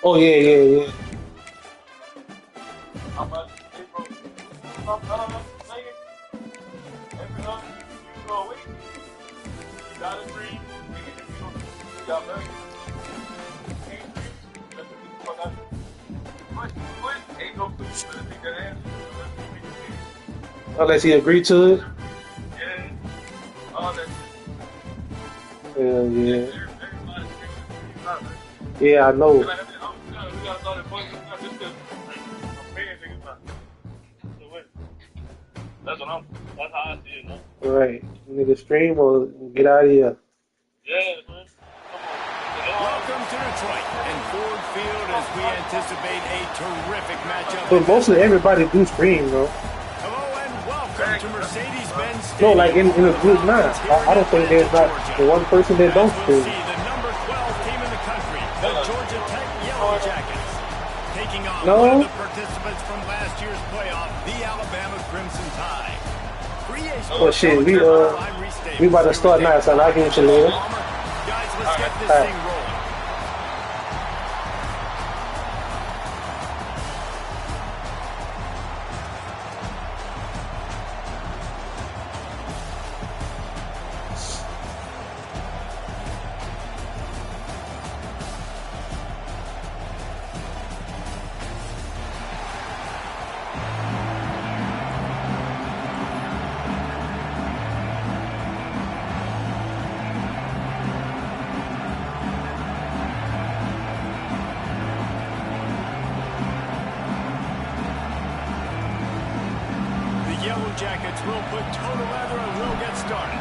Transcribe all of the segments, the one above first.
Oh yeah, yeah, yeah. I'm about to say, bro, nigga, every other you go away, you gotta breathe. Nigga, if you got burgers, you can't breathe. That's what the fuck I do. Quit. Ain't no food. You better take that ass. Unless he agreed to it. Yeah, all that shit. Hell yeah. Everybody's thinking not, man. Yeah, I And know. like I said, we gotta start at point. Just because I'm paying niggas not. So wait. That's how I see it, man. Right. Nigga stream or get out of here. Yeah, man. Come on. They all Welcome to Detroit and Ford Field as we anticipate a terrific matchup But in this mostly one. everybody do stream, bro. Hello and welcome to Mercedes-Benz No, like Stadium. in a group It's now. here in I don't think Atlanta, there's not Georgia. the one person that As don't we'll stream. see the number 12 team in the country, the Georgia Tech Yellow Jackets, taking on one of No? the participants from last year's playoff, the Alabama Crimson Tide. Well shit, we about to start now, so I'll get with you later. Guys, let's get this Alright. thing rolling. The Yellow Jackets will put total leather and we'll get started.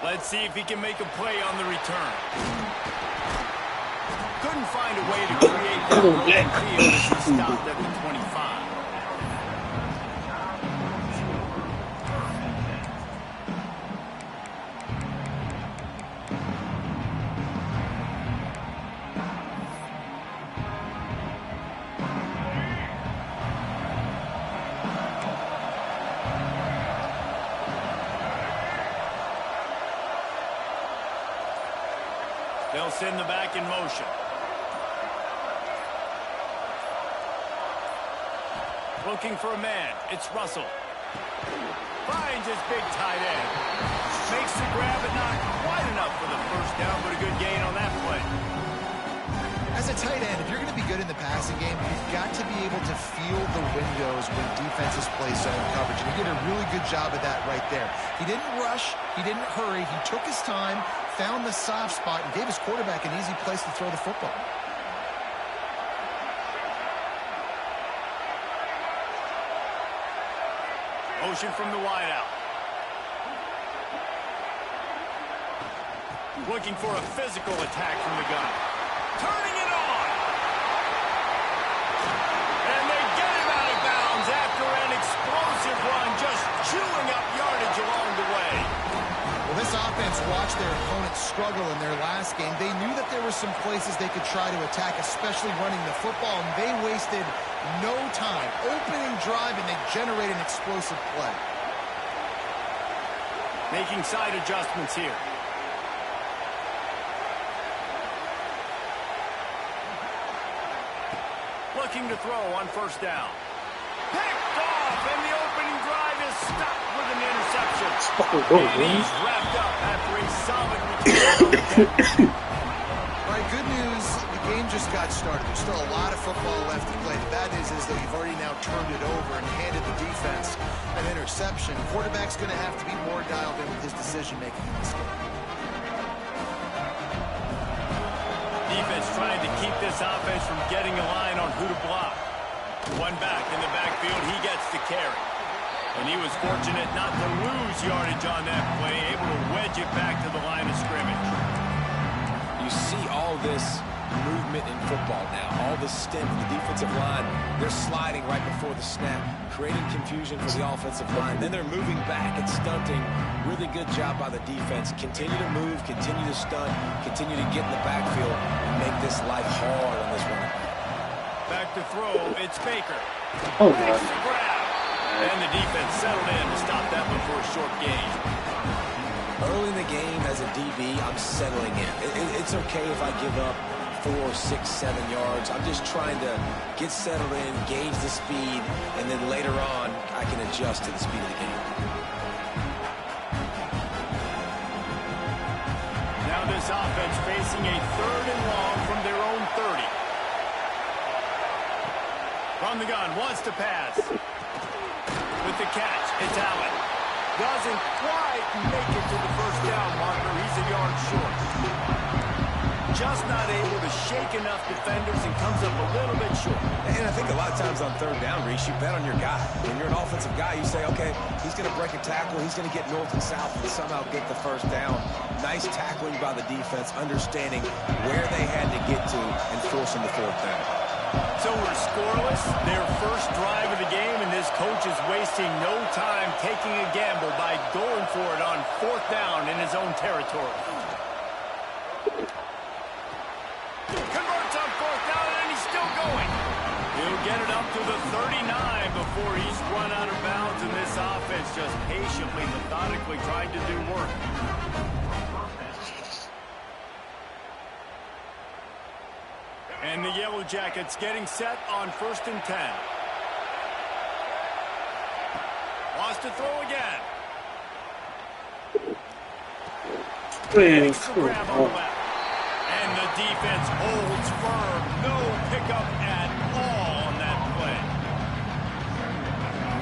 Let's see if he can make a play on the return. Couldn't find a way to create that open field as he stopped at the 25. They'll send the back in motion. Looking for a man. It's Russell. Finds his big tight end. Makes the grab, but not quite enough for the first down, but a good gain on that play. As a tight end, if you're going to be good in the passing game, you've got to be able to feel the windows when defenses play zone coverage. And he did a really good job of that right there. He didn't rush. He didn't hurry. He took his time, found the soft spot, and gave his quarterback an easy place to throw the football. Motion from the wideout. Looking for a physical attack from the gun. Turning it on. And they get him out of bounds after an explosive run, just chewing up yardage along the way. Well, this offense watched their opponents struggle in their last game. They knew that there were some places they could try to attack, especially running the football, and they wasted no time. Opening drive, and they generate an explosive play. Making side adjustments here. Looking to throw on first down. Picked off, and the opening drive is stopped with an interception. And he's wrapped up after a solid return. All right, good news. The game just got started. There's still a lot of football left to play. The bad news is, though, you've already now turned it over and handed the defense an interception. The quarterback's going to have to be more dialed in with his decision-making in this game. Defense trying to keep this offense from getting a line on who to block. One back in the backfield, he gets the carry. And he was fortunate not to lose yardage on that play, able to wedge it back to the line of scrimmage. You see all this movement in football now. All the stem from the defensive line. They're sliding right before the snap, creating confusion for the offensive line. Then they're moving back and stunting. Really good job by the defense. Continue to move, continue to stunt, continue to get in the backfield and make this life hard on this running back. Back to throw, it's Baker. Oh, Makes God. the grab. And the defense settled in to stop that one for a short gain. early in the game as a DB, I'm settling in. It's okay if I give up 4, 6, 7 yards. I'm just trying to get settled in, gauge the speed, and then later on, I can adjust to the speed of the game. Now this offense facing a 3rd and long from their own 30. From the gun, wants to pass. With the catch, it's Allen. Doesn't quite make it to the first down marker. He's a yard short. Just not able to shake enough defenders and comes up a little bit short. And I think a lot of times on 3rd down, Reese, you bet on your guy. When you're an offensive guy, you say, okay, he's going to break a tackle. He's going to get north and south and somehow get the first down. Nice tackling by the defense, understanding where they had to get to and forcing the 4th down. So we're scoreless, their first drive of the game, and this coach is wasting no time taking a gamble by going for it on 4th down in his own territory. Converts on 4th down, and he's still going. He'll get it up to the 39 before he's run out of bounds, and this offense just patiently, methodically trying to do work. And the Yellow Jackets getting set on 1st and 10. Wants to throw again. Makes the grab on the left. And the defense holds firm. No pickup at all on that play.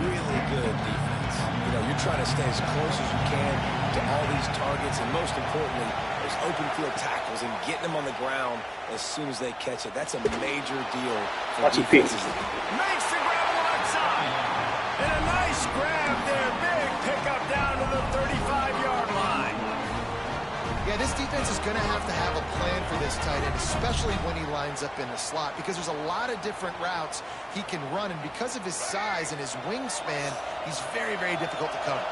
Really good defense. You know, you're trying to stay as close as you can to all these targets, and most importantly, those open field tackles and getting them on the ground as soon as they catch it. That's a major deal for defenses. Makes the grab alongside. And a nice grab there. Big pickup down to the 35-yard line. Yeah, this defense is going to have a plan for this tight end, especially when he lines up in the slot, because there's a lot of different routes he can run, and because of his size and his wingspan, he's very, very difficult to cover.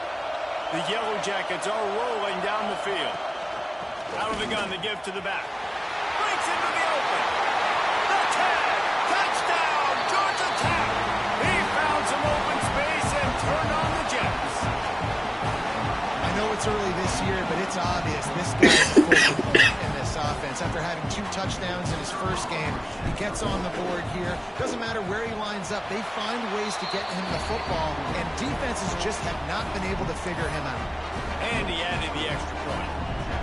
The Yellow Jackets are rolling down the field. Out of the gun to give to the back. Breaks into the open. The tag. Touchdown. Georgia Tech. He found some open space and turned on the Jets. I know it's early this year, but it's obvious this guy is the focal point in this offense. After having 2 touchdowns in his first game, he gets on the board here. Doesn't matter where he lines up. They find ways to get him the football, and defenses just have not been able to figure him out. And he added the extra point.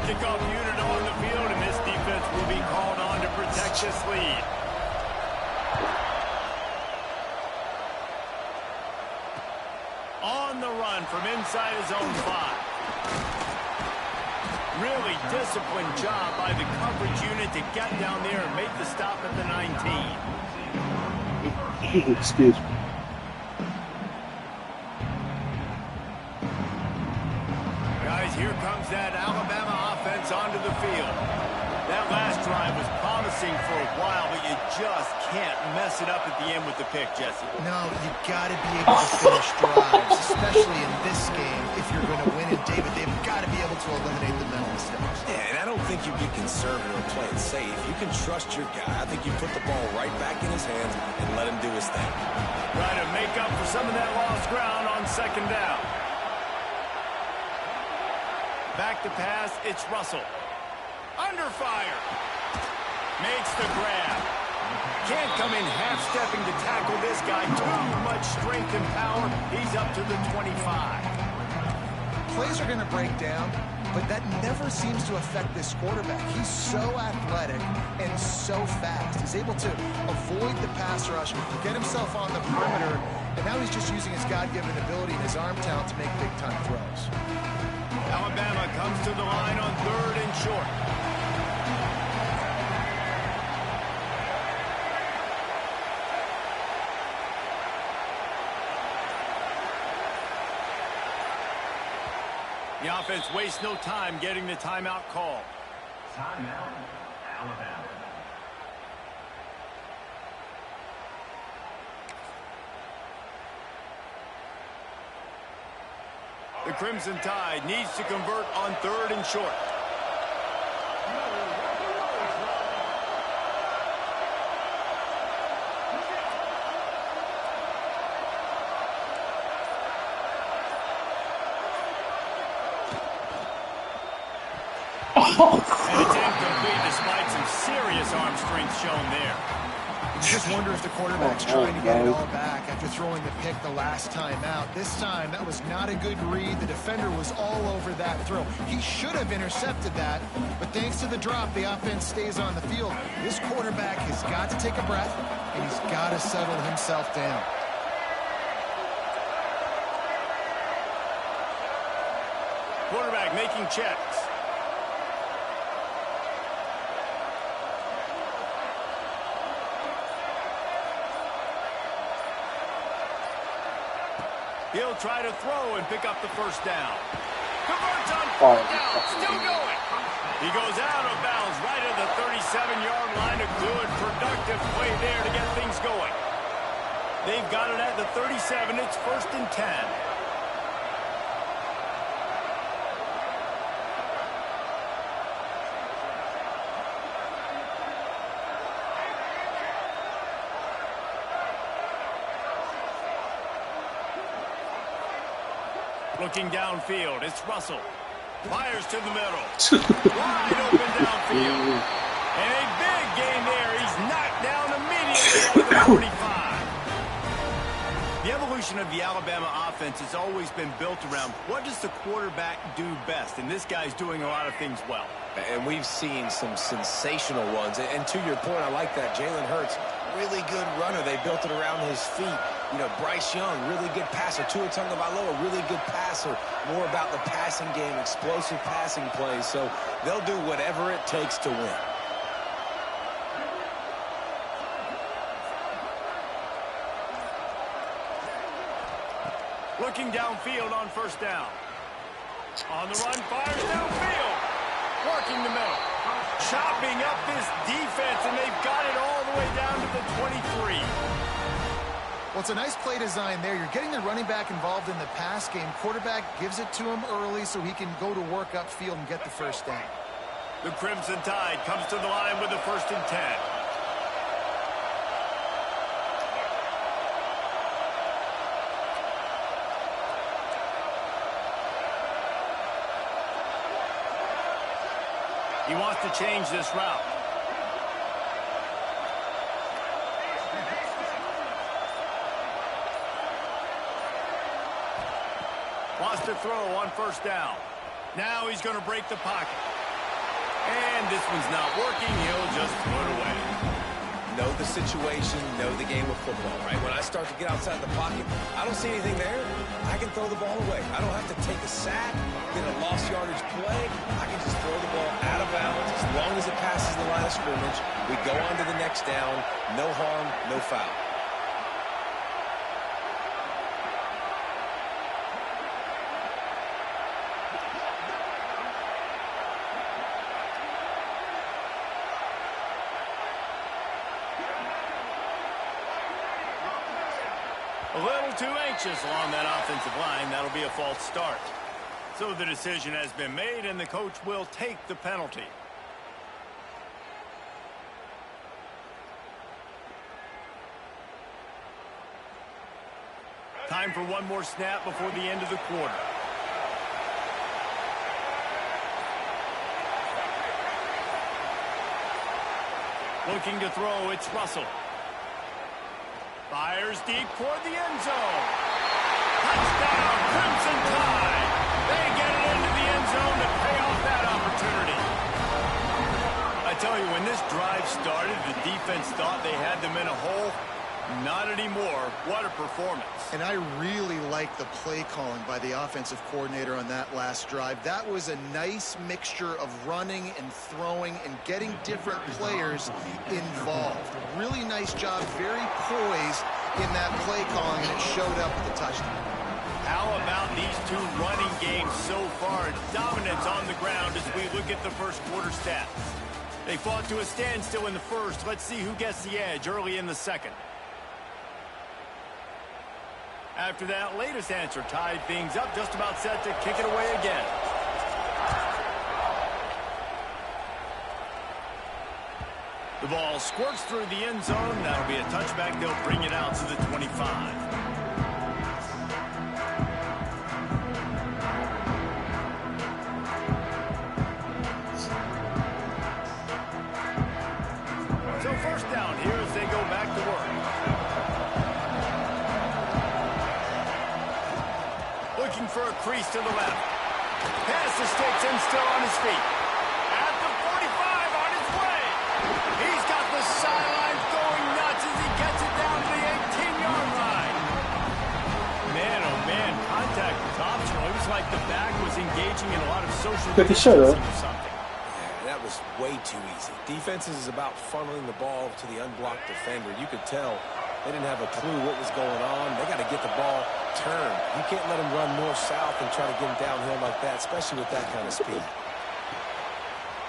Kickoff unit on the field, and this defense will be called on to protect this lead. On the run from inside his own 5. Really disciplined job by the coverage unit to get down there and make the stop at the 19. Excuse me. Guys, here comes that Alabama offense onto the field. That last drive was promising for a while, but you just can't mess it up at the end with the pick, Jesse. No, you got to be able to finish drives, especially in this game. If you're going to win it, David, they've got to be able to eliminate the mental mistakes. Yeah, and I don't think you be conservative or play it safe. You can trust your guy. I think you put the ball right back in his hands and let him do his thing. Trying to make up for some of that lost ground on 2nd down. Back to pass, it's Russell. Under fire. Makes the grab. Can't come in half-stepping to tackle this guy. Too much strength and power. He's up to the 25. Plays are going to break down, but that never seems to affect this quarterback. He's so athletic and so fast. He's able to avoid the pass rush, get himself on the perimeter, and now he's just using his God-given ability and his arm talent to make big-time throws. Alabama comes to the line on 3rd and short. The offense wastes no time getting the timeout call. Timeout, Alabama. The Crimson Tide needs to convert on 3rd and short. And it's incomplete despite some serious arm strength shown there. You just wonder if the quarterback's trying to get it all back after throwing the pick the last time out. This time, that was not a good read. The defender was all over that throw. He should have intercepted that, but thanks to the drop, the offense stays on the field. This quarterback has got to take a breath, and he's got to settle himself down. Quarterback making checks. He'll try to throw and pick up the first down. Converts on fourth down, still going. He goes out of bounds right at the 37-yard line. A good, productive play there to get things going. They've got it at the 37. It's 1st and 10. Looking downfield, it's Russell. Fires to the middle. Wide open downfield. And a big gain there. He's knocked down immediately at the 45. The evolution of the Alabama offense has always been built around what does the quarterback do best? And this guy's doing a lot of things well. And we've seen some sensational ones. And to your point, I like that. Jalen Hurts, really good runner. They built it around his feet. You know, Bryce Young, really good passer. Tua Tagovailoa, really good passer. More about the passing game, explosive passing plays. So they'll do whatever it takes to win. Looking downfield on 1st down. On the run, fires downfield. Working the middle. Chopping up this defense, and they've got it all the way down to the 23. Well, it's a nice play design there. You're getting the running back involved in the pass game. Quarterback gives it to him early so he can go to work upfield and get the first down. The Crimson Tide comes to the line with the 1st and 10. He wants to change this route. Wants to throw on 1st down. Now he's going to break the pocket. And this one's not working. He'll just throw it away. Know the situation, know the game of football, right? When I start to get outside the pocket, I don't see anything there. I can throw the ball away. I don't have to take a sack, get a lost yardage play. I can just throw the ball out of bounds. As long as it passes the line of scrimmage, we go on to the next down. No harm, no foul. A little too anxious along that offensive line. That'll be a false start. So the decision has been made, and the coach will take the penalty. Time for one more snap before the end of the quarter. Looking to throw, it's Russell. Fires deep toward the end zone. Touchdown, Crimson Tide. They get it into the end zone to pay off that opportunity. I tell you, when this drive started, the defense thought they had them in a hole. Not anymore. What a performance. And I really like the play calling by the offensive coordinator on that last drive. That was a nice mixture of running and throwing and getting different players involved. Really nice job, very poised in that play calling, and it showed up with the touchdown. How about these two running games so far? Dominance on the ground as we look at the first quarter stats. They fought to a standstill in the first. Let's see who gets the edge early in the second. After that latest answer tied things up, just about set to kick it away again. The ball squirts through the end zone. That'll be a touchback. They'll bring it out to the 25. to the left. Past the sticks and still on his feet. At the 45 on his way. He's got the sidelines going nuts as he gets it down to the 18-yard line. Man, oh man, contact was optional. It was like the back was engaging in a lot of social distancing or something. That was way too easy. Defenses is about funneling the ball to the unblocked defender. You could tell they didn't have a clue what was going on. They got to get the ball turned. You can't let him run north-south and try to get him downhill like that, especially with that kind of speed.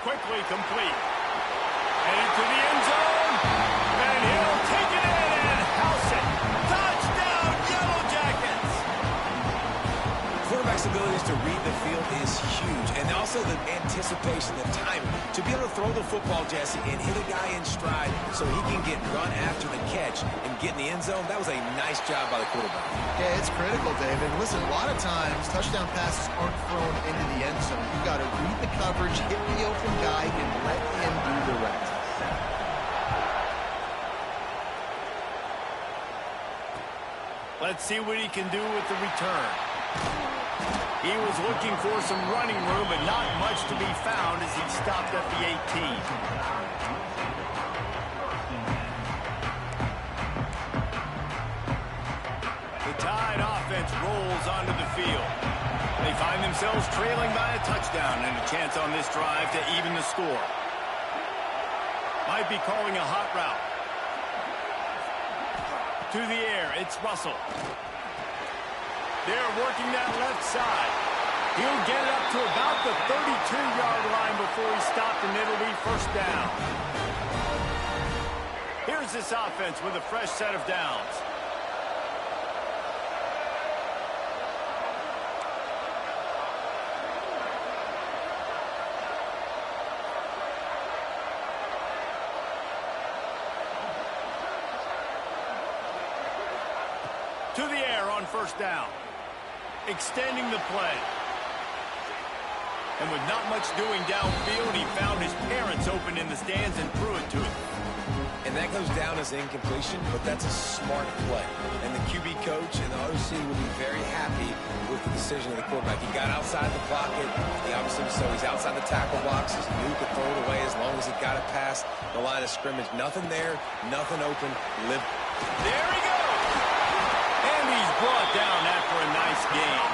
Quickly complete. And into the end zone. And he'll take it in and house it. Touchdown, Yellow Jackets. Quarterback's abilities to read the field is huge. And also the anticipation, the timing. To be able to throw the football, Jesse, and hit a guy in stride so he can get run after the catch and get in the end zone, that was a nice job by the quarterback. Yeah, it's critical, David. Listen, a lot of times touchdown passes aren't thrown into the end zone. You've got to read the coverage, hit the open guy, and let him do the rest. Let's see what he can do with the return. He was looking for some running room, but not much to be found as he stopped at the 18. The Tide offense rolls onto the field. They find themselves trailing by a touchdown and a chance on this drive to even the score. Might be calling a hot route. To the air, it's Russell. They're working that left side. He'll get it up to about the 32-yard line before he's stopped, and it'll be first down. Here's this offense with a fresh set of downs. To the air on first down. Extending the play. And with not much doing downfield, he found his parents open in the stands and threw it to him. And that goes down as incompletion, but that's a smart play. And the QB coach and the OC will be very happy with the decision of the quarterback. He got outside the pocket. He obviously, so he's outside the tackle boxes. He knew he could throw it away as long as he got it past the line of scrimmage. Nothing there, nothing open. There he goes. And he's brought down after a nice game.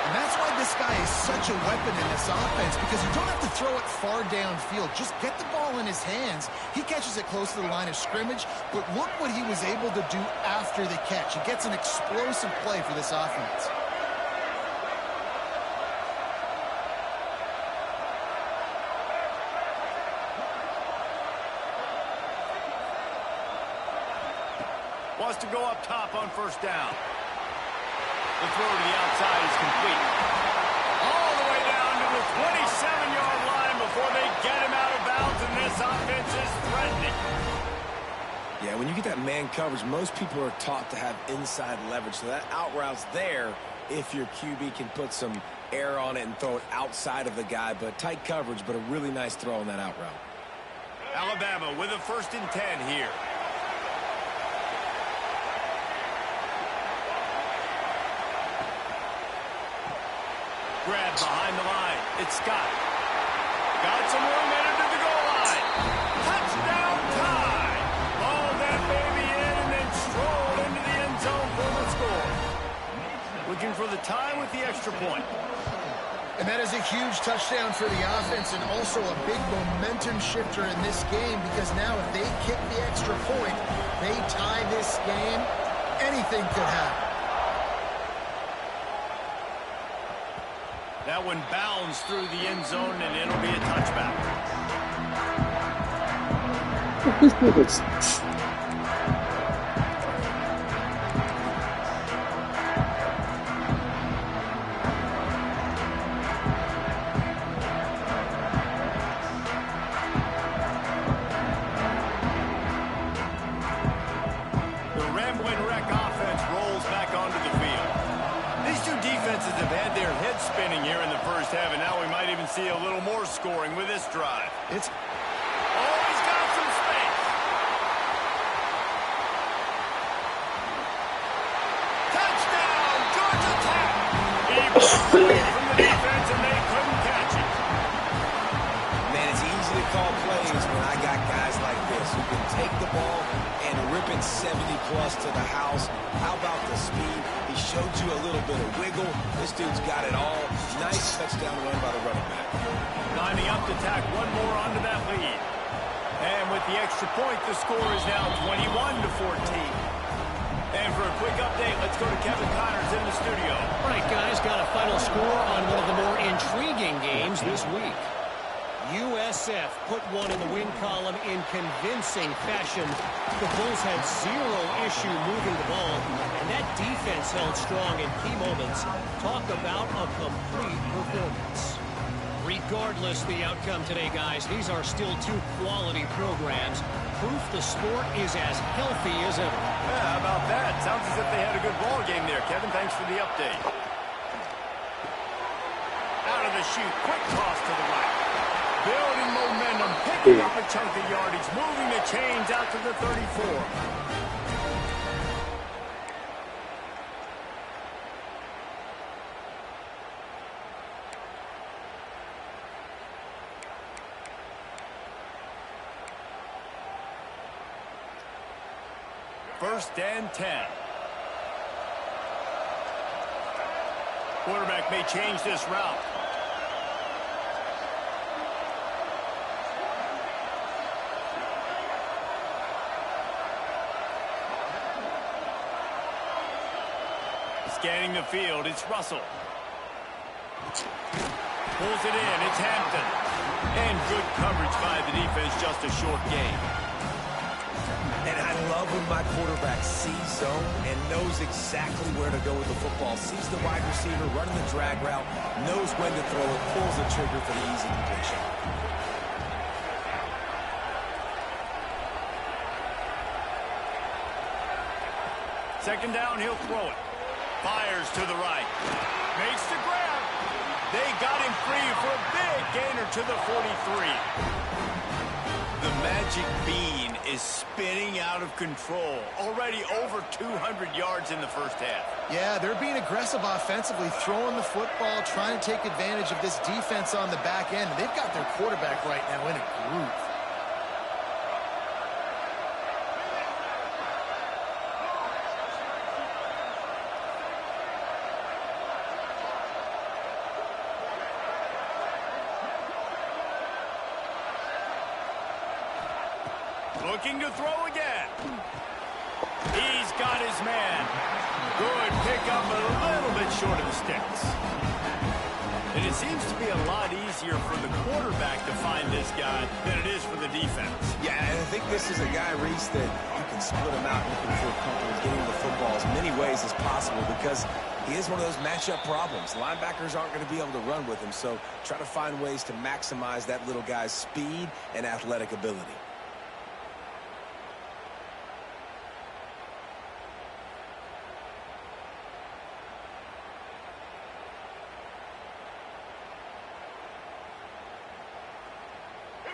And that's why this guy is such a weapon in this offense, because you don't have to throw it far downfield. Just get the ball in his hands. He catches it close to the line of scrimmage, but look what he was able to do after the catch. He gets an explosive play for this offense. Wants to go up top on first down. The throw to the outside is complete. All the way down to the 27-yard line before they get him out of bounds, and this offense is threatening. Yeah, when you get that man coverage, most people are taught to have inside leverage. So that out route's there if your QB can put some air on it and throw it outside of the guy. But tight coverage, but a really nice throw on that out route. Alabama with a 1st and 10 here. Grab behind the line. It's Scott. Got some room headed to the goal line. Touchdown tie. Ball that baby in and then strolled into the end zone for the score. Looking for the tie with the extra point. And that is a huge touchdown for the offense and also a big momentum shifter in this game, because now if they kick the extra point, they tie this game, anything could happen. That one bounds through the end zone, and it'll be a touchback. The Rambling Wreck offense rolls back onto the field. These two defenses have had their heads spinning here in the first half, and now we might even see a little more scoring with this drive. It's He's got some space. Touchdown, Georgia Tech. He From the defense, and they couldn't catch it. Man, it's easy to call plays when I got guys like this who can take the ball and rip it 70-plus to the house. How about the speed? He showed you a little bit of wiggle. This dude's got it all. Nice touchdown run by the running back. Lining up to tack one more onto that lead. And with the extra point, the score is now 21-14. And for a quick update, let's go to Kevin Connors in the studio. All right, guys, got a final score on one of the more intriguing games this week. USF put one in the win column in convincing fashion. The Bulls had zero issue moving the ball, and that defense held strong in key moments. Talk about a complete performance. Regardless the outcome today, guys, these are still two quality programs. Proof the sport is as healthy as ever. Yeah, how about that? Sounds as if they had a good ball game there. Kevin, thanks for the update. Out of the chute, quick toss to the right. Building momentum, picking up a chunk of yardage, moving the chains out to the 34. First and 10. Quarterback may change this route. Scanning the field, it's Russell. Pulls it in, it's Hampton. And good coverage by the defense, just a short gain. And I love when my quarterback sees zone and knows exactly where to go with the football. Sees the wide receiver running the drag route, knows when to throw it, pulls the trigger for the easy completion. Second down, he'll throw it. Fires to the right. Makes the grab. They got him free for a big gainer to the 43. The magic bean is spinning out of control. Already over 200 yards in the first half. Yeah, they're being aggressive offensively, throwing the football, trying to take advantage of this defense on the back end. They've got their quarterback right now in a groove. Looking to throw again. He's got his man. Good pickup, but a little bit short of the sticks. And it seems to be a lot easier for the quarterback to find this guy than it is for the defense. Yeah, and I think this is a guy, Reese, that you can split him out. You can feel comfortable getting the football as many ways as possible because he is one of those matchup problems. Linebackers aren't going to be able to run with him, so try to find ways to maximize that little guy's speed and athletic ability.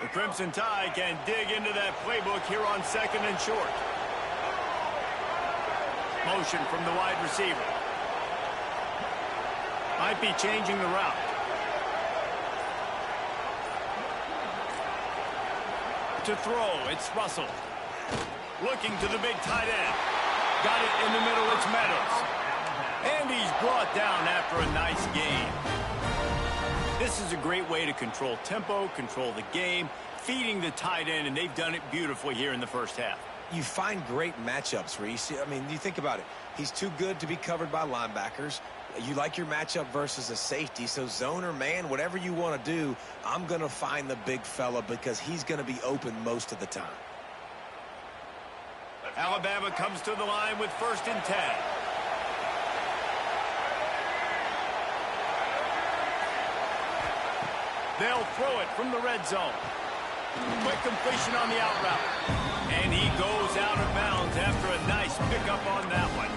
The Crimson Tide can dig into that playbook here on second and short. Motion from the wide receiver. Might be changing the route. To throw, it's Russell. Looking to the big tight end. Got it in the middle, it's Meadows. And he's brought down after a nice gain. This is a great way to control tempo, control the game, feeding the tight end, and they've done it beautifully here in the first half. You find great matchups, Reese. I mean, you think about it. He's too good to be covered by linebackers. You like your matchup versus a safety, so zone or man, whatever you want to do, I'm going to find the big fella because he's going to be open most of the time. Alabama comes to the line with first and 10. They'll throw it from the red zone. Quick completion on the out route. And he goes out of bounds after a nice pickup on that one.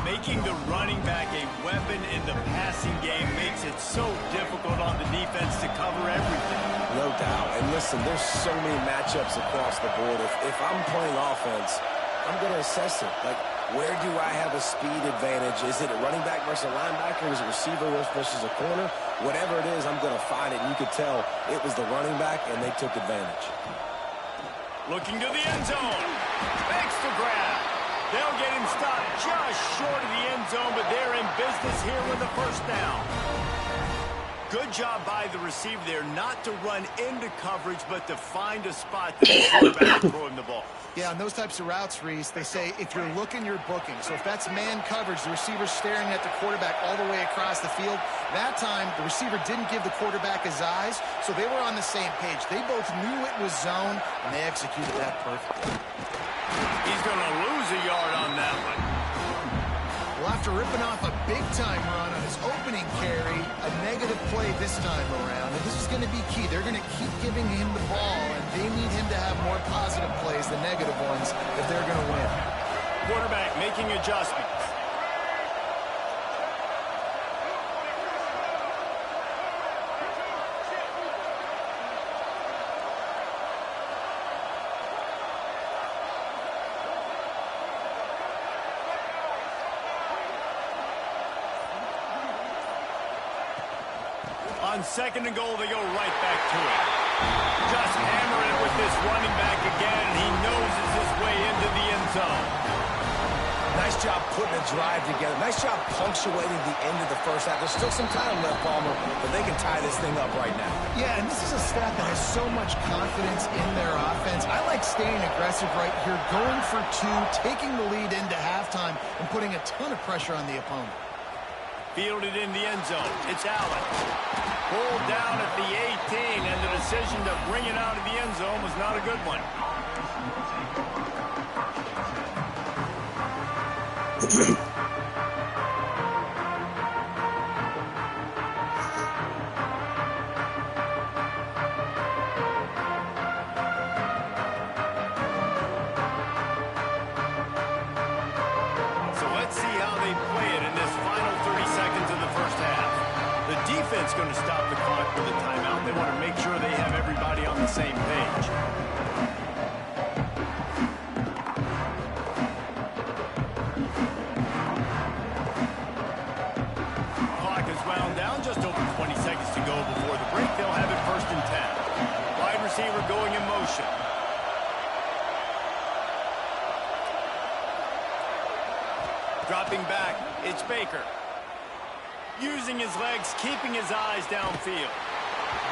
Making the running back a weapon in the passing game makes it so difficult on the defense to cover everything. No doubt. And listen, there's so many matchups across the board. If I'm playing offense, I'm going to assess it. Like, Where do I have a speed advantage? Is it a running back versus a linebacker? Is it receiver versus a corner? Whatever it is, I'm going to find it. And you could tell it was the running back, and they took advantage. Looking to the end zone. Makes the grab. They'll get him stopped just short of the end zone, but they're in business here with a first down. Good job by the receiver there not to run into coverage, but to find a spot that the quarterback can throw him the ball. Yeah, on those types of routes, Reese, they say if you're looking, you're booking. So if that's man coverage, the receiver's staring at the quarterback all the way across the field. That time, the receiver didn't give the quarterback his eyes, so they were on the same page. They both knew it was zone, and they executed that perfectly. He's going to lose a yard on that one. Well, after ripping off a big-time run on his opening carry, a negative play this time around. And this is going to be key. They're going to keep giving him the ball, and they need him to have more positive plays than negative ones if they're going to win. Quarterback making adjustments. On 2nd and goal, they go right back to it. Just hammering it with this running back again, and he noses his way into the end zone. Nice job putting a drive together. Nice job punctuating the end of the first half. There's still some time left, Palmer, but they can tie this thing up right now. Yeah, and this is a staff that has so much confidence in their offense. I like staying aggressive right here, going for two, taking the lead into halftime, and putting a ton of pressure on the opponent. Fielded in the end zone. It's Allen. Pulled down at the 18, and the decision to bring it out of the end zone was not a good one. So let's see how they play it in this final 30 seconds of the first half. The defense going to stop the clock with a timeout. They want to make sure they have everybody on the same page. Clock is wound down. Just over 20 seconds to go before the break. They'll have it 1st and 10. Wide receiver going in motion. Dropping back, it's Baker. Using his legs, keeping his eyes downfield.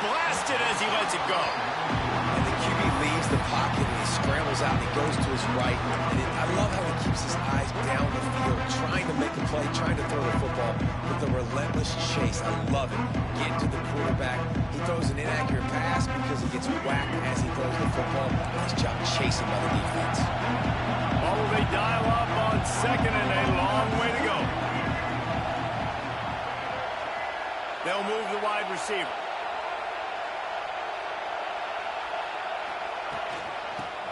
Blasted as he lets it go. And the QB leaves the pocket and he scrambles out and he goes to his right. And I love how he keeps his eyes down the field, trying to make a play, trying to throw the football with a relentless chase. I love it. Getting to the quarterback. He throws an inaccurate pass because he gets whacked as he throws the football. Nice job chasing by the defense. Oh, they dial up on 2nd and a long way to go. They'll move the wide receiver.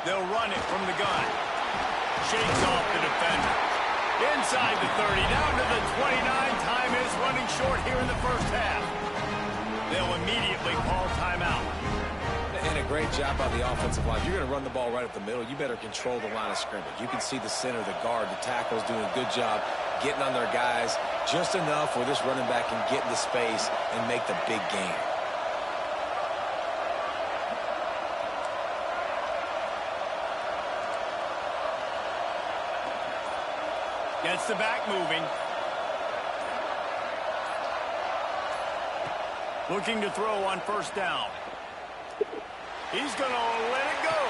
They'll run it from the gun. Shakes off the defender. Inside the 30, down to the 29. Time is running short here in the first half. They'll immediately call timeout. And a great job by the offensive line. If you're going to run the ball right up the middle, you better control the line of scrimmage. You can see the center, the guard, the tackles doing a good job getting on their guys just enough where this running back can get into space and make the big game. Gets the back moving. Looking to throw on 1st down. He's going to let it go.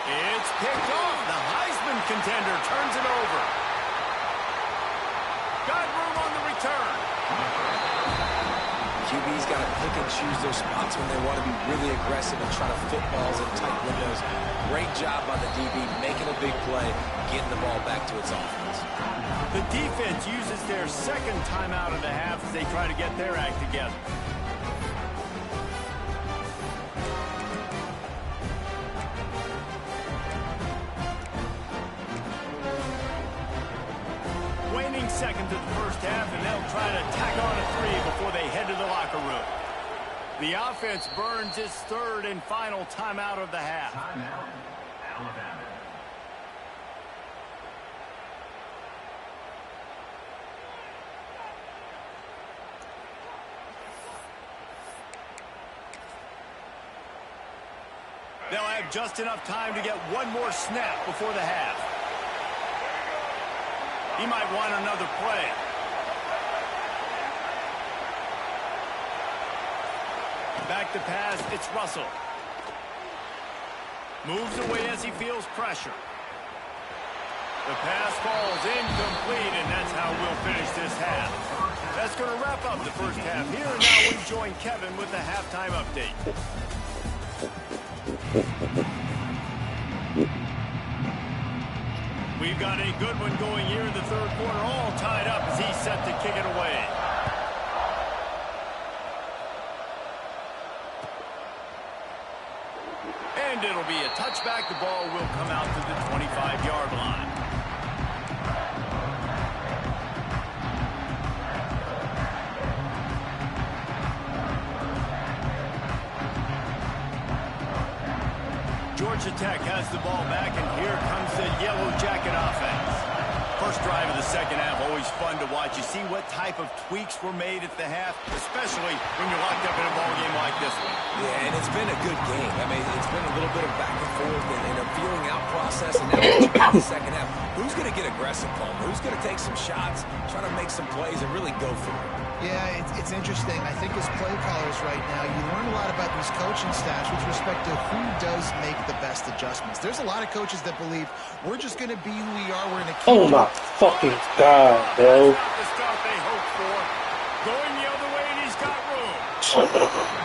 It's picked off. The Heisman contender turns it over. Got room on the return. QB's got to pick and choose their spots when they want to be really aggressive and try to fit balls in tight windows. Great job by the DB making a big play, getting the ball back to its offense. The defense uses their 2nd timeout of the half as they try to get their act together. Waning seconds of the first half, and they'll try to tack on a 3 before they head to the locker room. The offense burns its 3rd and final timeout of the half. Timeout, Alabama. They'll have just enough time to get one more snap before the half. He might want another play. Back to pass, it's Russell. Moves away as he feels pressure. The pass falls incomplete, and that's how we'll finish this half. That's going to wrap up the first half here, and now we join Kevin with the halftime update. We've got a good one going here in the third quarter, all tied up as he's set to kick it away. And it'll be a touchback. The ball will come out to the 25-yard line. Georgia Tech has the ball back, and here comes the Yellow Jacket offense. First drive of the second half, always fun to watch. You see what type of tweaks were made at the half, especially when you're locked up in a ball game like this one. Yeah, and it's been a good game. I mean, it's been a little bit of back and forth and a feeling out process, and now it's in the second half. Who's going to get aggressive, Palmer? Who's going to take some shots, try to make some plays, and really go for it? Yeah, it's interesting. I think as play callers right now, you learn a lot about these coaching staffs with respect to who does make the best adjustments. There's a lot of coaches that believe we're just going to be who we are. We're going to keep. Oh my fucking God, bro! The start they hoped for. Going the other way, and he's got room.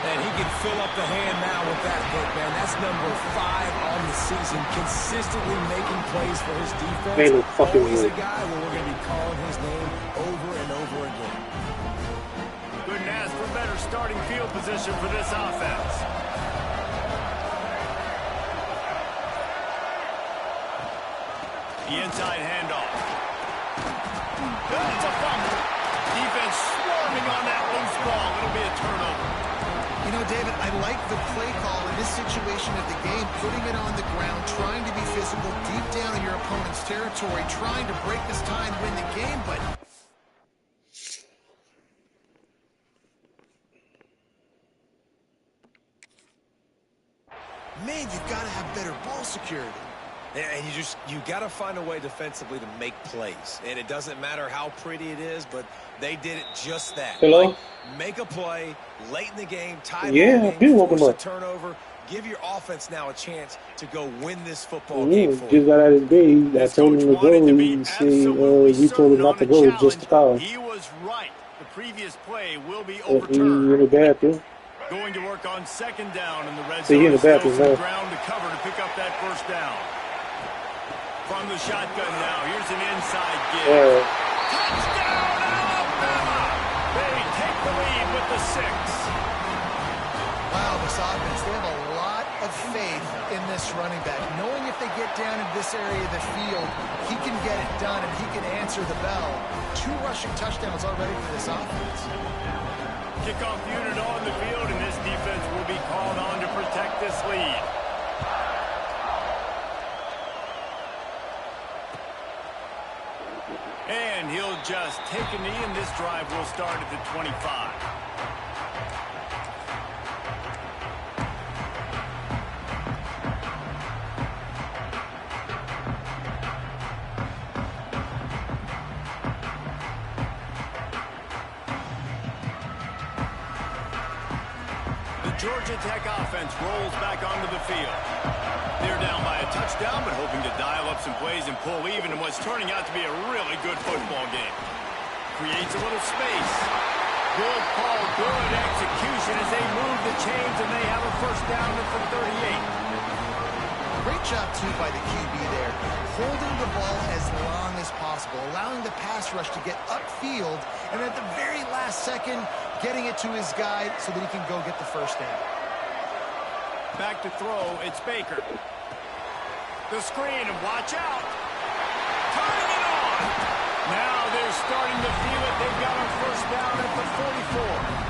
And he can fill up the hand now with that hit, man. That's number 5 on the season, consistently making plays for his defense. Man, always a guy where we're going to be calling his name over and over again. Couldn't ask for better starting field position for this offense. The inside handoff. That's a fumble. Defense swarming on that loose ball. It'll be a turnover. You know, David, I like the play call in this situation of the game, putting it on the ground, trying to be physical, deep down in your opponent's territory, trying to break this tie and win the game, but... Man, you've got to have better ball security. And you got to find a way defensively to make plays. And it doesn't matter how pretty it is, but they did it just that. Hello? Like, make a play late in the game, tie Yeah, the game, force a up. turnover, give your offense now a chance to go win this football Yeah, game for just got out of his bed. I told him to go. He said, we told him not to go, just to call. He was right. The previous play will be He overturned. in the bathroom. Going to work on second down in the red So he in zone. the bathroom Still some now. ground to cover to pick up that first down. From the shotgun now, here's an inside give. Touchdown, Alabama! They take the lead with the 6. Wow, this offense, they have a lot of faith in this running back. Knowing if they get down in this area of the field, he can get it done and he can answer the bell. 2 rushing touchdowns already for this offense. Kickoff unit on the field, and this defense will be called on to protect this lead. And he'll just take a knee, and this drive will start at the 25. Georgia Tech offense rolls back onto the field. They're down by a touchdown, but hoping to dial up some plays and pull even in what's turning out to be a really good football game. Creates a little space. Good call, good execution as they move the chains, and they have a first down at the 38. Great job, too, by the QB there. Holding the ball as long as possible, allowing the pass rush to get upfield, and at the very last second, getting it to his guy so that he can go get the first down. Back to throw, it's Baker. The screen, and watch out. Turning it on. Now they're starting to feel it. They've got a first down at the 44.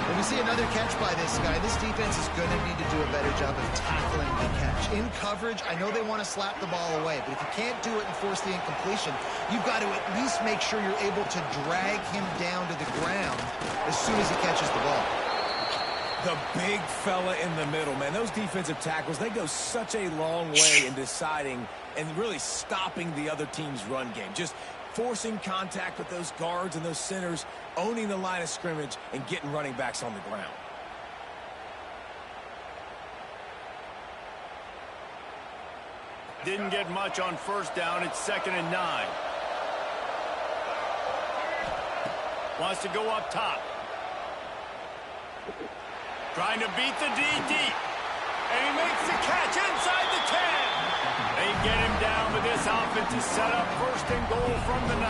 When we see another catch by this guy, this defense is going to need to do a better job of tackling the catch. In coverage, I know they want to slap the ball away, but if you can't do it and force the incompletion, you've got to at least make sure you're able to drag him down to the ground as soon as he catches the ball. The big fella in the middle, man. Those defensive tackles, they go such a long way in deciding and really stopping the other team's run game. Just forcing contact with those guards and those centers, owning the line of scrimmage, and getting running backs on the ground. Didn't get much on first down. It's 2nd and 9. Wants to go up top. Trying to beat the D deep. And he makes the catch inside the 10. They get him down, but this offense is set up 1st and goal from the 9.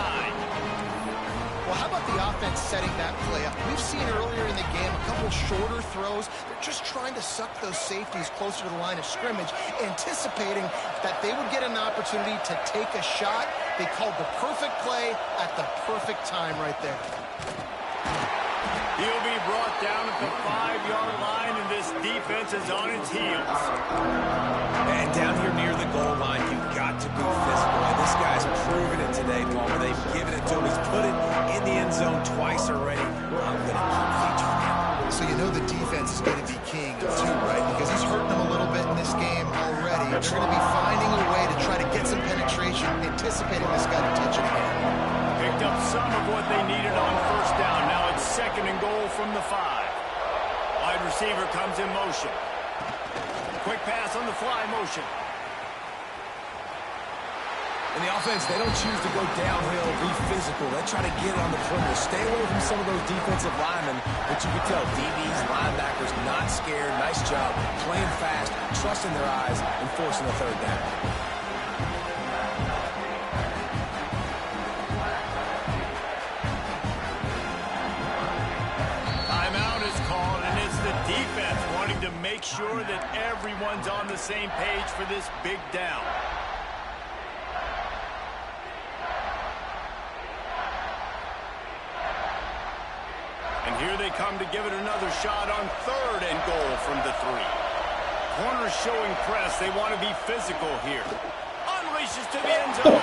Well, how about the offense setting that play up? We've seen earlier in the game a couple shorter throws. They're just trying to suck those safeties closer to the line of scrimmage, anticipating that they would get an opportunity to take a shot. They called the perfect play at the perfect time right there. He'll be brought down at the 5-yard line, and this defense is on its heels. And down here near the goal line, you've got to be physical. And this guy's proven it today, Palmer. They've given it to him. He's put it in the end zone twice already. I'm going to keep featuring him. So you know the defense is going to be king, too, right? Because he's hurting them a little bit in this game already. They're going to be finding a way to try to get some penetration, anticipating this guy to touch it again. Picked up some of what they needed on first down. Now it's 2nd and goal from the 5. Wide receiver comes in motion. Quick pass on the fly motion. In the offense, they don't choose to go downhill, be physical. They try to get it on the perimeter. Stay away from some of those defensive linemen, but you can tell DBs, linebackers, not scared. Nice job playing fast, trusting their eyes, and forcing the 3rd down. Defense wanting to make sure that everyone's on the same page for this big down. And here they come to give it another shot on 3rd and goal from the 3. Corners showing press. They want to be physical here. Unleashes to the end zone.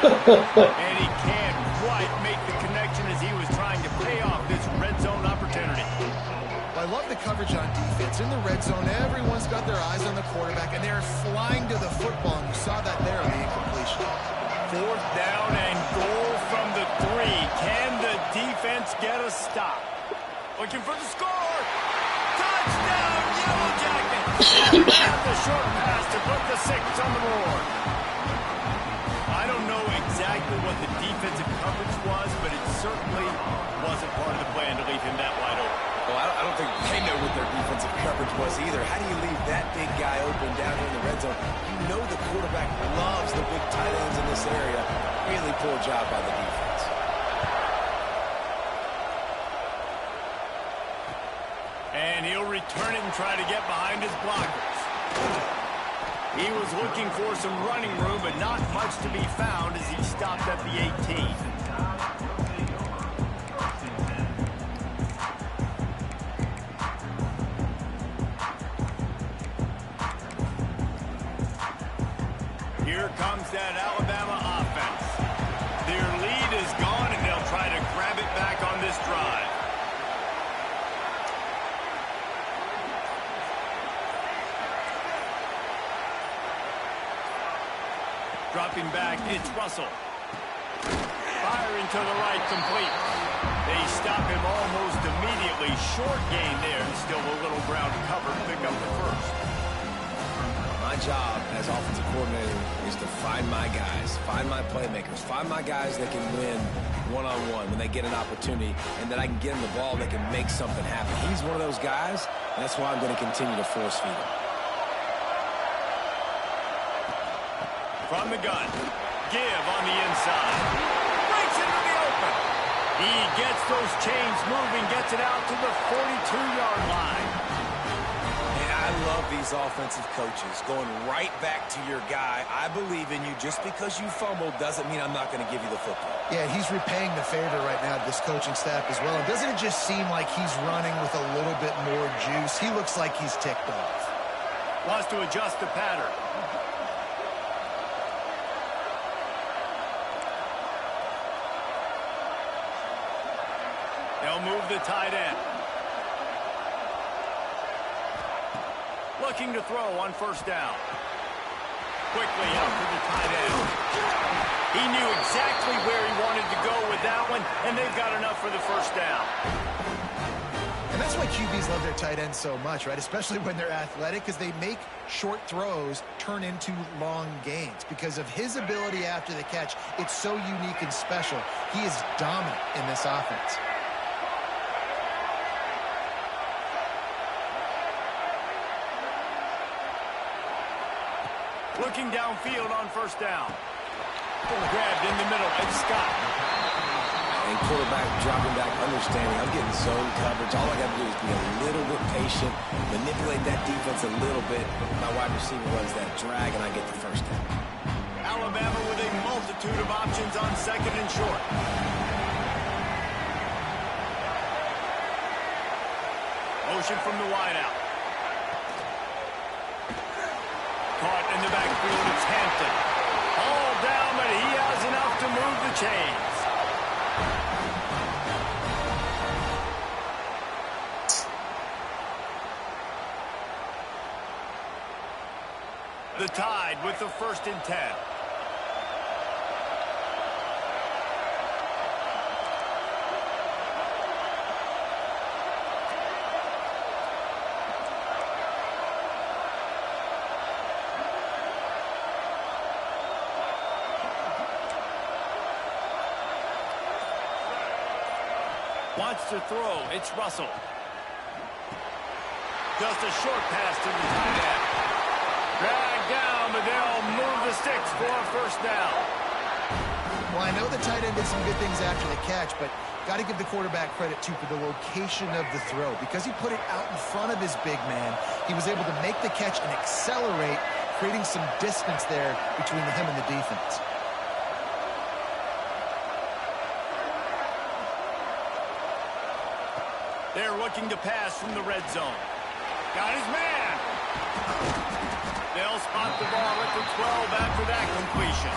And he can't quite make the connection as he was trying to pay off this red zone opportunity. I love the coverage on defense. In the red zone, everyone's got their eyes on the quarterback, and they're flying to the football, and you saw that there on the incompletion. 4th down and goal from the 3. Can the defense get a stop? Looking for the score. Touchdown, Yellow Jackets. The short pass to put the 6 on the board. I don't know exactly what the defensive coverage was, but it certainly wasn't part of the plan to leave him that wide open. Well, I don't think they know what their defensive coverage was either. How do you leave that big guy open down here in the red zone? You know the quarterback loves the big tight ends in this area. Really poor job by the defense. And he'll return it and try to get behind his blockers. He was looking for some running room, but not much to be found as he stopped at the 18. Here comes that Alabama offense. Their lead is gone, and they'll try to grab it back on this drive. Dropping back, it's Russell. Firing to the right, complete. They stop him almost immediately. Short gain there, and still a little ground cover to pick up the 1st. My job as offensive coordinator is to find my guys, find my playmakers, find my guys that can win one-on-one when they get an opportunity, and that I can get them the ball that can make something happen. He's one of those guys, and that's why I'm going to continue to force feed him. From the gun, give on the inside. Breaks into the open. He gets those chains moving, gets it out to the 42-yard line. I love these offensive coaches going right back to your guy. I believe in you. Just because you fumbled doesn't mean I'm not going to give you the football. Yeah, he's repaying the favor right now to this coaching staff as well. And doesn't it just seem like he's running with a little bit more juice? He looks like he's ticked off. Wants to adjust the pattern. They'll move the tight end. Looking to throw on first down. Quickly out to the tight end. He knew exactly where he wanted to go with that one, and they've got enough for the first down. And that's why QBs love their tight ends so much, right? Especially when they're athletic, because they make short throws turn into long gains. Because of his ability after the catch, it's so unique and special. He is dominant in this offense. Looking downfield on first down. Grabbed in the middle by Scott. And quarterback dropping back, understanding I'm getting zone coverage. All I got to do is be a little bit patient, manipulate that defense a little bit. My wide receiver runs that drag, and I get the first down. Alabama with a multitude of options on second and short. Motion from the wideout. Caught in the backfield, it's Hampton. All down, but he has enough to move the chains. The Tide with the 1st and 10. Wants to throw. It's Russell. Just a short pass to the tight end. Dragged down, but they'll move the sticks for a first down. Well, I know the tight end did some good things after the catch, but got to give the quarterback credit, too, for the location of the throw. Because he put it out in front of his big man, he was able to make the catch and accelerate, creating some distance there between him and the defense. They're looking to pass from the red zone. Got his man. They'll spot the ball at the 12 after that completion.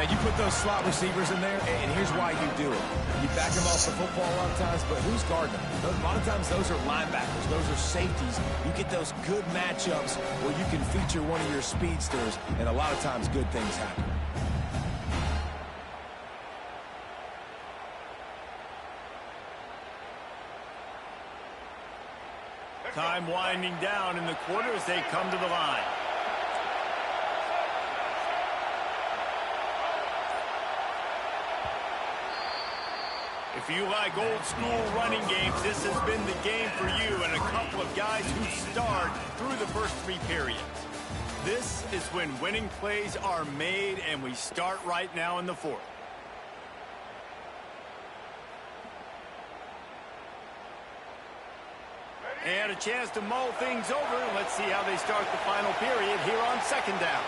Now, you put those slot receivers in there, and here's why you do it. You back them off the football a lot of times, but who's guarding them? A lot of times, those are linebackers. Those are safeties. You get those good matchups where you can feature one of your speedsters, and a lot of times, good things happen. Time winding down in the quarter as they come to the line. If you like old school running games, this has been the game for you and a couple of guys who starred through the first 3 periods. This is when winning plays are made, and we start right now in the 4th. And a chance to mull things over. Let's see how they start the final period here on 2nd down.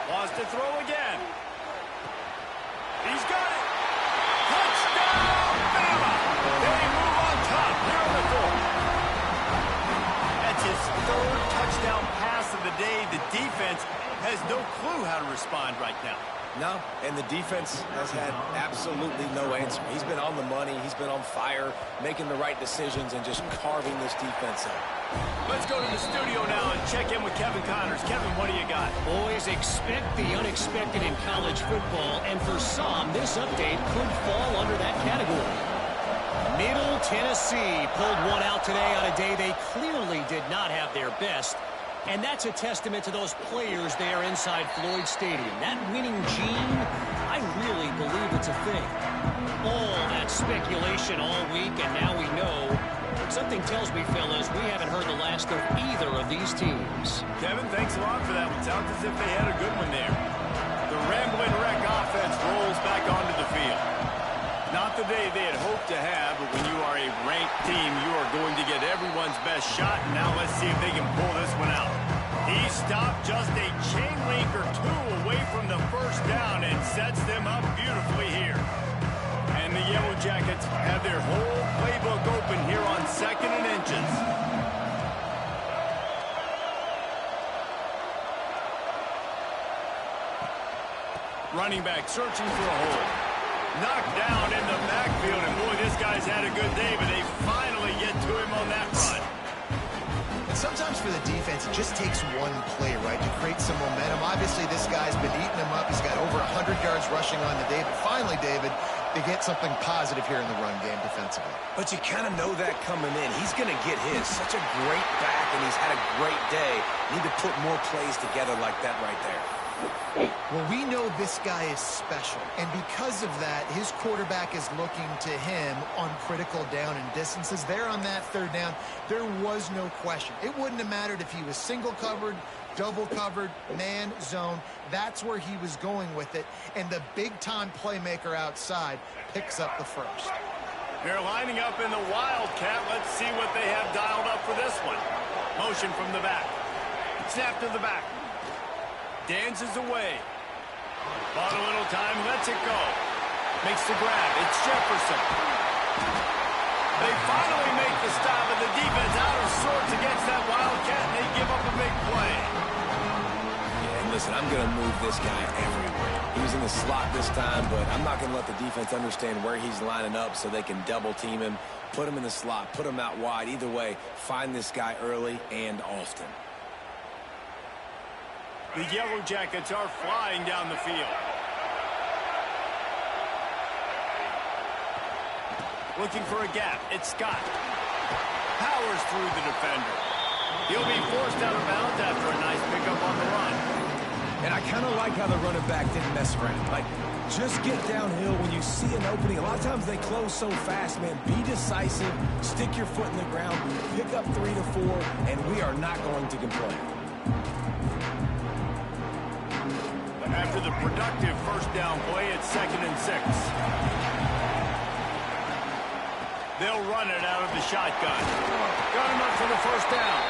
Wants to throw again. He's got it. Touchdown, Bama! They move on top here in the 4th. That's his 3rd touchdown pass of the day. The defense has no clue how to respond right now. No, and the defense has had absolutely no answer. He's been on the money. He's been on fire, making the right decisions and just carving this defense up. Let's go to the studio now and check in with Kevin Connors. Kevin, what do you got? Boys, expect the unexpected in college football, and for some, this update could fall under that category. Middle Tennessee pulled one out today on a day they clearly did not have their best. And that's a testament to those players there inside Floyd Stadium. That winning gene, I really believe it's a thing. All that speculation all week, and now we know. Something tells me, fellas, we haven't heard the last of either of these teams. Kevin, thanks a lot for that one. Sounds as if they had a good one there. The Ramblin' Wreck offense rolls back onto the field. Not the day they had hoped to have, but when you are a ranked team, you are going to get everyone's best shot. And now let's see if they can pull this one out. He stopped just a chain link or 2 away from the first down and sets them up beautifully here. And the Yellow Jackets have their whole playbook open here on 2nd and inches. Running back searching for a hole. Knocked down in the backfield, and boy, this guy's had a good day, but they finally get to him on that run. And sometimes for the defense, it just takes one play, right, to create some momentum. Obviously, this guy's been eating him up. He's got over 100 yards rushing on the day, but finally, David, they get something positive here in the run game defensively. But you kind of know that coming in. He's going to get his. Such a great back, and he's had a great day. Need to put more plays together like that right there. Well, we know this guy is special, and because of that, his quarterback is looking to him on critical down and distances. There on that third down, there was no question. It wouldn't have mattered if he was single covered, double covered, man, zone. That's where he was going with it, and the big-time playmaker outside picks up the first. They're lining up in the Wildcat. Let's see what they have dialed up for this one. Motion from the back. Snap to the back. Dances away. Bought a little time, lets it go. Makes the grab. It's Jefferson. They finally make the stop, and the defense out of sorts against that Wildcat, and they give up a big play. Yeah, and listen, I'm going to move this guy everywhere. He's in the slot this time, but I'm not going to let the defense understand where he's lining up so they can double team him, put him in the slot, put him out wide. Either way, find this guy early and often. The Yellow Jackets are flying down the field. Looking for a gap. It's Scott. Powers through the defender. He'll be forced out of bounds after a nice pickup on the run. And I kind of like how the running back didn't mess around. Like, just get downhill when you see an opening. A lot of times they close so fast, man. Be decisive. Stick your foot in the ground. Pick up 3 to 4, and we are not going to complain. After the productive first down play, it's 2nd and 6. They'll run it out of the shotgun. Got him up for the first down.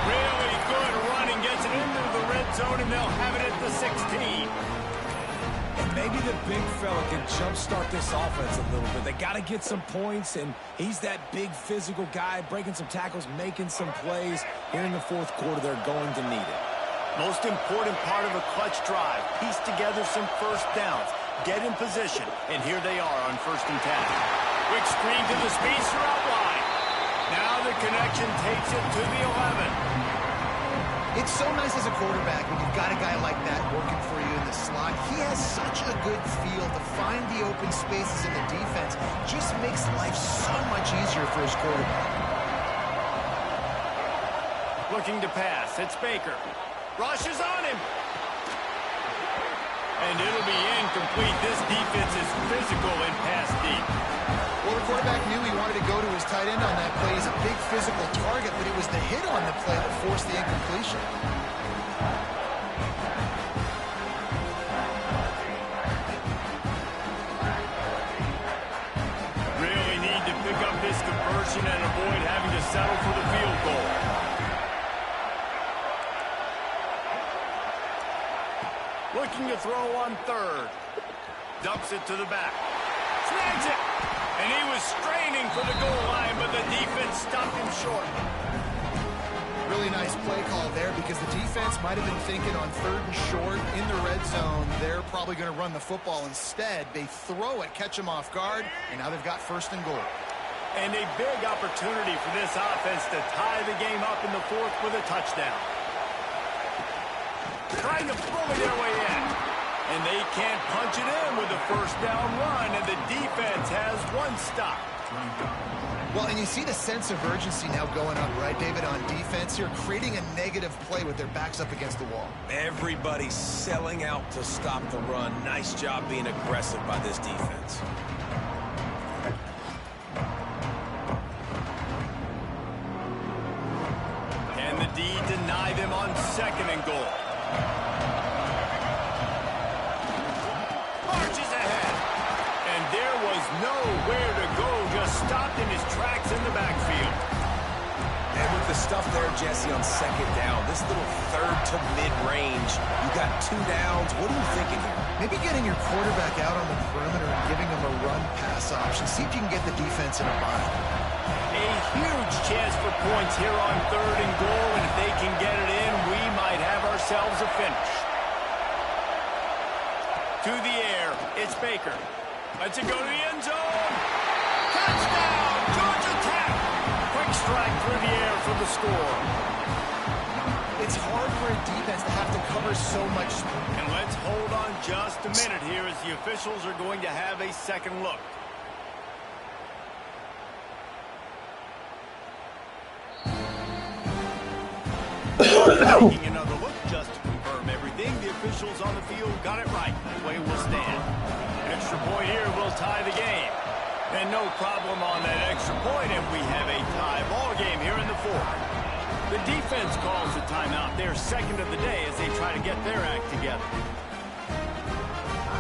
Really good running, gets it into the red zone, and they'll have it at the 16. And maybe the big fella can jumpstart this offense a little bit. They got to get some points, and he's that big physical guy, breaking some tackles, making some plays. Here in the fourth quarter, they're going to need it. Most important part of a clutch drive. Piece together some first downs. Get in position. And here they are on 1st and 10. Quick screen to the speedster out wide. Now the connection takes it to the 11. It's so nice as a quarterback when you've got a guy like that working for you in the slot. He has such a good feel to find the open spaces in the defense. Just makes life so much easier for his quarterback. Looking to pass. It's Baker. Rushes on him. And it'll be incomplete. This defense is physical and pass deep. Well, the quarterback knew he wanted to go to his tight end on that play. He's a big physical target, but it was the hit on the play that forced the incompletion. Really need to pick up this conversion and avoid having to settle for the field goal. Looking to throw on 3rd. Dumps it to the back. Snags it! And he was straining for the goal line, but the defense stopped him short. Really nice play call there because the defense might have been thinking on 3rd and short in the red zone. They're probably going to run the football instead. They throw it, catch them off guard, and now they've got 1st and goal. And a big opportunity for this offense to tie the game up in the 4th with a touchdown. Trying to bully their way in. And they can't punch it in with a first down run, and the defense has 1 stop. Well, and you see the sense of urgency now going up, right, David, on defense here, creating a negative play with their backs up against the wall. Everybody's selling out to stop the run. Nice job being aggressive by this defense. And the D deny them on 2nd and goal. Marches ahead. And there was nowhere to go, just stopped in his tracks in the backfield. And with the stuff there, Jesse, on 2nd down, this little 3rd to mid-range, you got 2 downs. What are you thinking here? Maybe getting your quarterback out on the perimeter and giving him a run-pass option. See if you can get the defense in a bind. A huge chance for points here on 3rd and goal, and if they can get it in, we might have ourselves a finish. To the air, it's Baker. Lets it go to the end zone. Touchdown, Georgia Tech. Quick strike through the air for the score. It's hard for a defense to have to cover so much. And let's hold on just a minute here as the officials are going to have a second look. Taking another look just to confirm everything. The officials on the field got it right. That way will stand. Extra point here will tie the game. And no problem on that extra point, and we have a tie ball game here in the fourth. The defense calls the timeout. Their second of the day as they try to get their act together.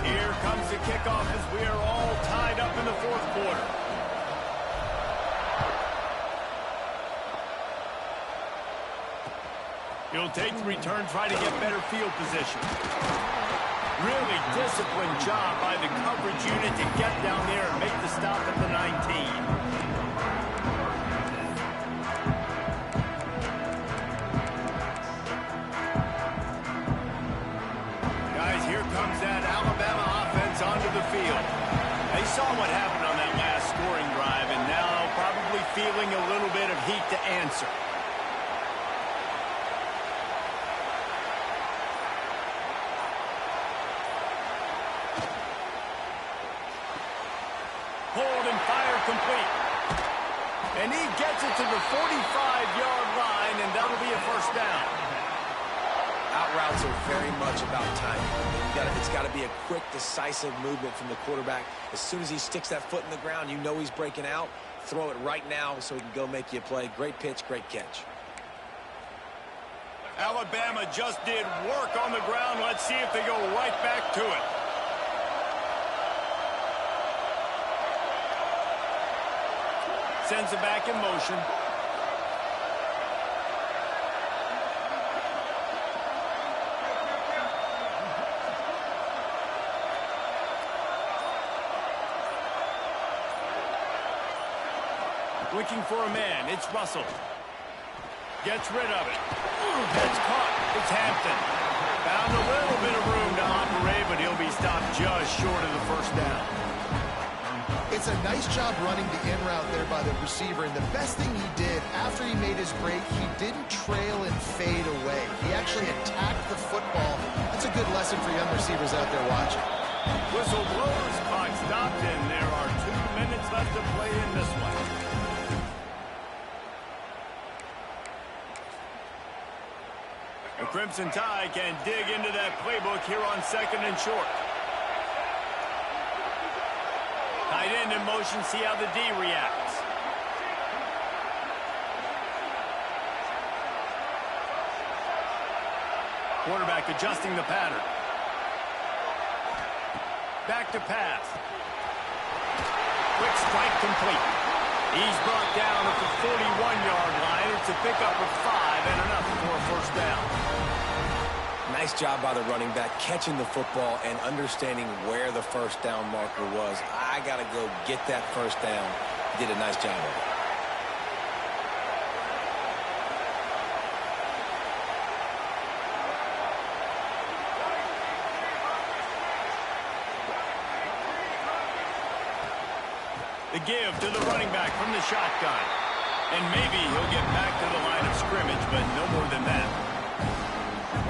Here comes the kickoff as we are all tied up in the fourth quarter. He'll take the return, try to get better field position. Really disciplined job by the coverage unit to get down there and make the stop at the 19. Guys, here comes that Alabama offense onto the field. They saw what happened on that last scoring drive, and now probably feeling a little bit of heat to answer. Hold and fire complete. And he gets it to the 45-yard line, and that'll be a first down. Out routes are very much about timing. It's got to be a quick, decisive movement from the quarterback. As soon as he sticks that foot in the ground, you know he's breaking out. Throw it right now so he can go make you a play. Great pitch, great catch. Alabama just did work on the ground. Let's see if they go right back to it. Sends it back in motion. Looking for a man. It's Russell. Gets rid of it. That's caught. It's Hampton. Found a little bit of room to operate, but he'll be stopped just short of the first down. It's a nice job running the in route there by the receiver, and the best thing he did after he made his break, he didn't trail and fade away. He actually attacked the football. That's a good lesson for young receivers out there watching. Whistle blows, clock stopped, and there are 2 minutes left to play in this one. The Crimson Tide can dig into that playbook here on second and short. Tight end in motion, see how the D reacts. Quarterback adjusting the pattern. Back to pass. Quick strike complete. He's brought down at the 41-yard line. It's a pickup of 5 and enough for a first down. Nice job by the running back, catching the football and understanding where the first down marker was. I got to go get that first down. Did a nice job of it. The give to the running back from the shotgun. And maybe he'll get back to the line of scrimmage, but no more than that.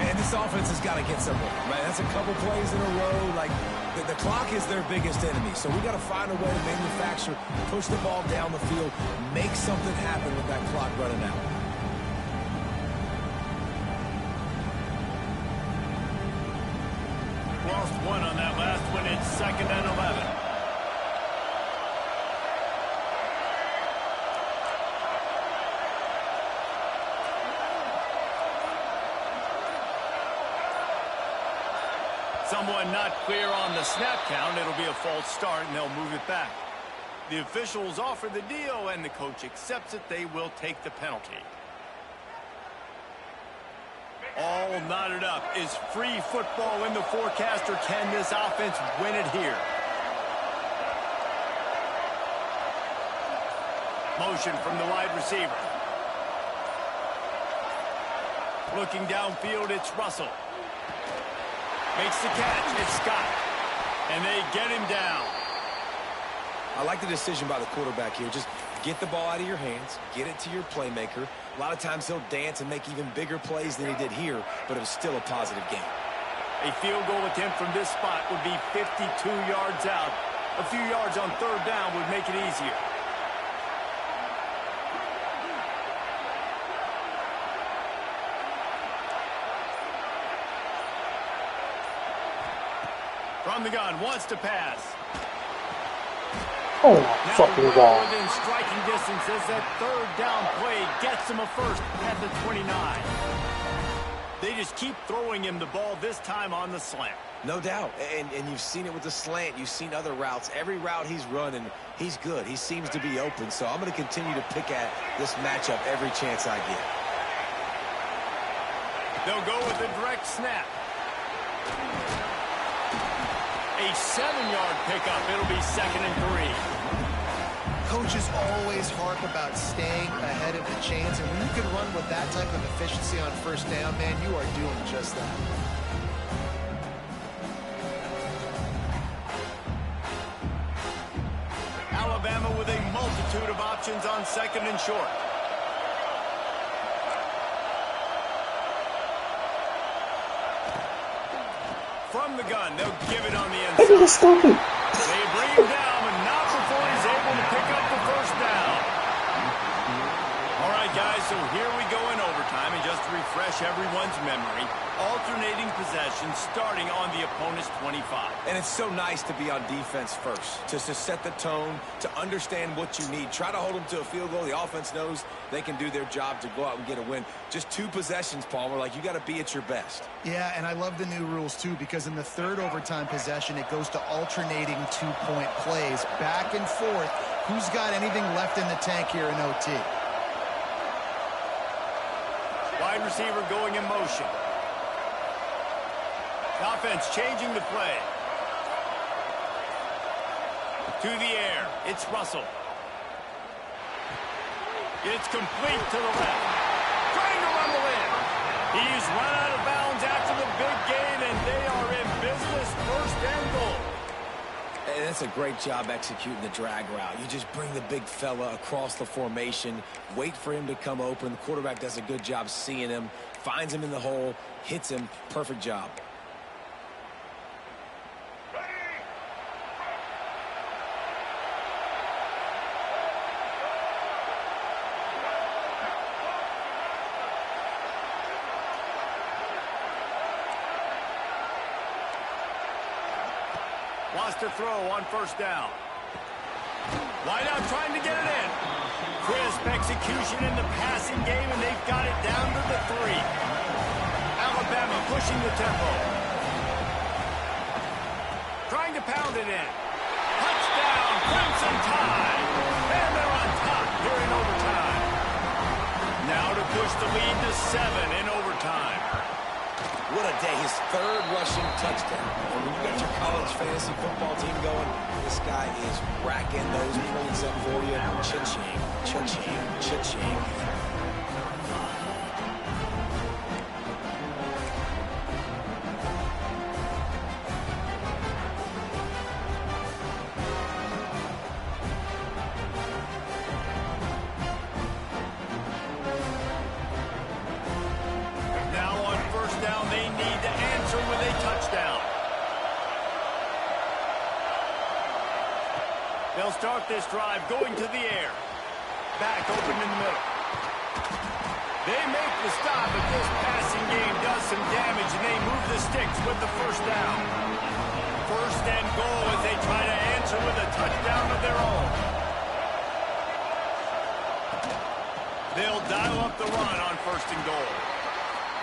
And this offense has got to get somewhere, right? That's a couple plays in a row. Like, the clock is their biggest enemy. So we got to find a way to manufacture, push the ball down the field, make something happen with that clock running out. Lost one on that last one. It's 2nd and 11. Someone not clear on the snap count. It'll be a false start, and they'll move it back. The officials offer the deal, and the coach accepts it. They will take the penalty. All knotted up. Is free football in the forecast, or can this offense win it here? Motion from the wide receiver. Looking downfield, it's Russell. Makes the catch. It's Scott. And they get him down. I like the decision by the quarterback here. Just get the ball out of your hands, get it to your playmaker. A lot of times he'll dance and make even bigger plays than he did here, but it was still a positive game. A field goal attempt from this spot would be 52 yards out. A few yards on third down would make it easier. From the gun, wants to pass. Oh, fucking well God. within striking distance as that third down play gets him a first at the 29. They just keep throwing him the ball, this time on the slant. No doubt, and you've seen it with the slant. You've seen other routes. Every route he's running, he's good. He seems to be open, so I'm going to continue to pick at this matchup every chance I get. They'll go with a direct snap. A 7-yard pickup. It'll be 2nd and 3. Coaches always harp about staying ahead of the chains, and when you can run with that type of efficiency on first down, man, you are doing just that. Alabama with a multitude of options on 2nd and short. From the gun, they'll give it on the inside. Maybe he's stupid. They bring him down, but not before he's able to pick up the first down. All right, guys, so here we go in overtime, and just to refresh everyone's memory, alternating possessions starting on the opponent's 25. And it's so nice to be on defense first, to set the tone, to understand what you need. Try to hold them to a field goal. The offense knows they can do their job to go out and get a win. Just 2 possessions, Palmer. Like, you got to be at your best. Yeah, and I love the new rules, too, because in the third overtime possession, it goes to alternating 2-point plays, back and forth. Who's got anything left in the tank here in OT? Wide receiver going in motion. Offense changing the play. To the air. It's Russell. It's complete to the left. Trying to rumble in. He's run out of bounds after the big gain, and they are in business. 1st and goal. And that's a great job executing the drag route. You just bring the big fella across the formation, wait for him to come open. The quarterback does a good job seeing him, finds him in the hole, hits him. Perfect job. Wants to throw on 1st down. Wide out trying to get it in. Crisp execution in the passing game, and they've got it down to the 3. Alabama pushing the tempo. Trying to pound it in. Touchdown, Crimson Tide. And they're on top here in overtime. Now to push the lead to 7 in overtime. What a day. His 3rd rushing touchdown. And when you got your college fantasy football team going, this guy is racking those points up for you. Cha-ching, cha-ching, cha-ching. They'll start this drive going to the air. Back open in the middle. They make the stop, but this passing game does some damage, and they move the sticks with the 1st down. 1st and goal as they try to answer with a touchdown of their own. They'll dial up the run on 1st and goal.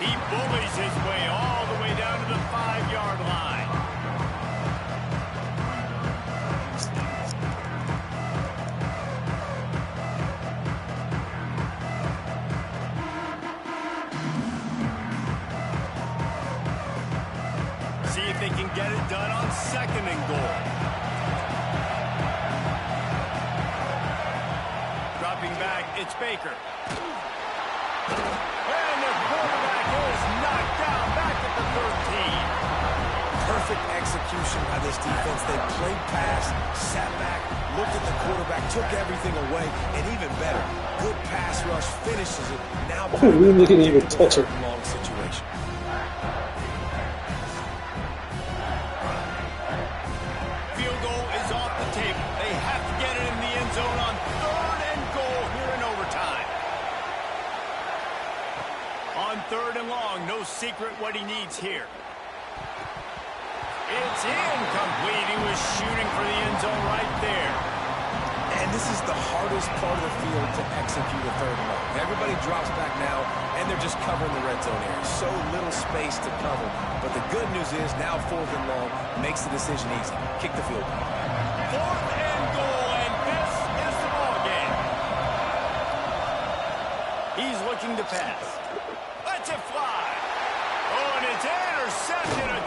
He bullies his way all the way down to the 5-yard line. See if they can get it done on 2nd and goal. Dropping back, it's Baker. And the quarterback is knocked down back at the 13. Perfect execution by this defense. They played pass, sat back, looked at the took everything away, and even better, good pass rush finishes it. Now We didn't even touch it. long situation. Field goal is off the table. They have to get it in the end zone on 3rd and goal here in overtime. On 3rd and long, no secret what he needs here. It's incomplete. He was shooting for the end zone right there. And this is the hardest part of the field to execute a 3rd and long. Everybody drops back now, and they're just covering the red zone area. So little space to cover. But the good news is now 4th and long makes the decision easy. Kick the field goal. 4th and goal, and this is the ball game. He's looking to pass. Let's it fly. Oh, and it's intercepted. A